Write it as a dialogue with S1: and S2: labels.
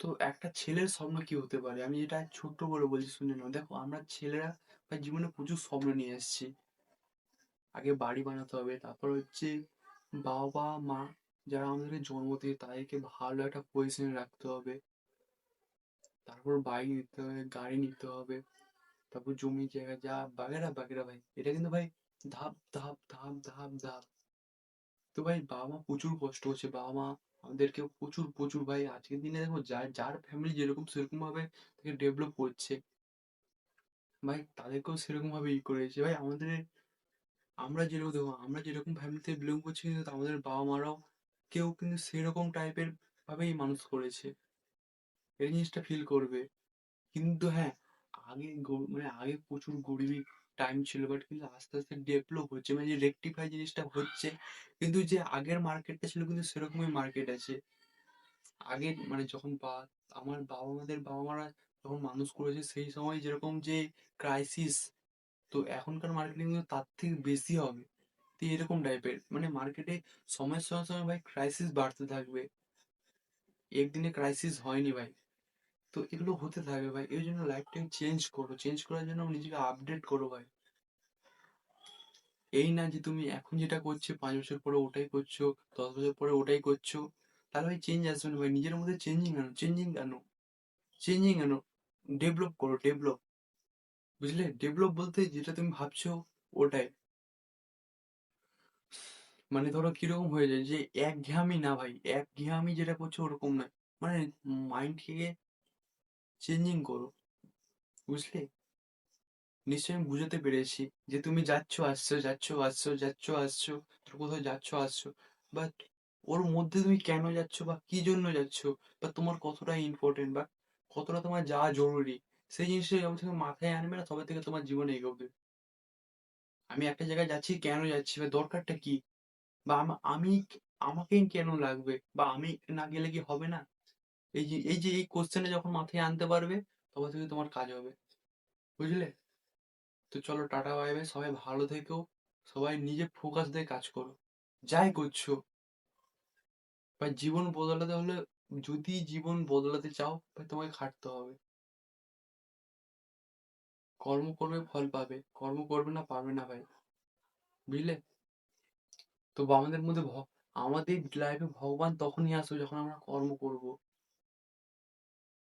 S1: তো একটা ছেলের স্বপ্ন কি হতে পারে? আমি এটা ছোট্ট করে বলছি শুনে নাও। দেখো আমরা ছেলেরা ভাই জীবনে প্রচুর স্বপ্ন নিয়ে এসেছি। আগে বাড়ি বানাতে হবে, তারপর হচ্ছে বাবা-মা যারা আমাদেরকে জন্ম দিয়েছে তাদেরকে ভালো একটা পজিশনে রাখতে হবে। তারপর বাইক নিতে হবে, গাড়ি নিতে হবে, তারপর জমি জায়গা যা বাগেরা বাগেরা ভাই। এটা কিন্তু ভাই ধাপ, ধাপ, ধাপ, ধাপ, ধাপ। তো ভাই বাবা-মা প্রচুর কষ্ট করছে। বাবা-মা আমাদেরকেও প্রচুর, প্রচুর ভাই আজকের দিনে দেখো যার ফ্যামিলি যেরকম সেরকম ভাবে তাকে ডেভেলপ করছে। ভাই তাদেরকেও সেরকম ভাবে করেছে। ভাই আমরা যেরকম দেখো আমরা যেরকম ফ্যামিলিতে বিলং করছি কিন্তু আমাদের বাবা-মারাও কেউ কিন্তু সেরকম টাইপের ভাবেই মানুষ করেছে। এই জিনিসটা ফিল করবে। কিন্তু হ্যাঁ, আগে প্রচুর গরিবি টাইম ছিল, বাট কিন্তু আস্তে আস্তে ডেভেলপ হচ্ছে, মানে যে রেকটিফাই জিনিসটা হচ্ছে। কিন্তু যে আগের মার্কেটটা ছিল কিন্তু সেরকমই মার্কেট আছে। আগে মানে যখন আমার বাবা মারা যখন মানুষ করেছে সেই সময় যেরকম যে ক্রাইসিস, তো এখনকার মার্কেটে কিন্তু তার থেকে বেশি হবে। তো এরকম টাইপের মানে মার্কেটে সময়ের সঙ্গে সঙ্গে ভাই ক্রাইসিস বাড়তে থাকবে। একদিনে ক্রাইসিস হয়নি ভাই। তো এগুলো হতে থাকবে ভাই, এই জন্য লাইফটাকে চেঞ্জ করো, চেঞ্জ করার জন্য নিজেকে আপডেট করো ভাই। এই না যে তুমি এখন যেটা করছো 5 বছর পরে ওটাই করছো, 10 বছর পরে ওটাই করছো, তাহলে ভাই চেঞ্জ আসবে না ভাই। নিজের মধ্যে চেঞ্জিং আনো। ডেভেলপ করো, ডেভেলপ। বুঝলে, ডেভেলপ বলতে যেটা তুমি ভাবছো ওটাই। মানে ধরো কিরকম হয়ে যায় যে একঘেয়ামি না ভাই, একঘেয়ামি যেটা করছো ওরকম নয়। মানে মাইন্ডকে চেঞ্জিং করো, বুঝলে। নিশ্চয়ই আমি বুঝাতে পেরেছি যে তুমি যাচ্ছ আসছো, যাচ্ছ আসছো, যাচ্ছ আসছো, তুমি কোথাও যাচ্ছ আসছো, বাট ওর মধ্যে তুমি কেন যাচ্ছ বা কি জন্য যাচ্ছ, বা তোমার কতটা ইম্পর্টেন্ট বা কতটা তোমার যাওয়া জরুরি, সেই জিনিসটা যখন থেকে মাথায় আনবে না তবে থেকে তোমার জীবনে এগোবে। আমি একটা জায়গায় যাচ্ছি, কেন যাচ্ছি বা দরকারটা কি, বা আমাকেই কেন লাগবে, বা আমি না গেলে কি হবে না। এই যে এই কোশ্চেনটা যখন মাথায় আনতে পারবে তবে থেকে তোমার কাজ হবে, বুঝলে। তো চলো, টাটা বাই বাই, সবাই ভালো থেকো। সবাই নিজে ফোকাস দিয়ে কাজ করো, যাই করছো। ভাই জীবন বদলাতে হলে, যদি জীবন বদলাতে চাও ভাই তোমাকে খাটতে হবে। কর্ম করবে ফল পাবে, কর্ম করবে না পাবে না ভাই, বুঝলে। তো আমাদের লাইফে ভগবান তখনই আসবে যখন আমরা কর্ম করব।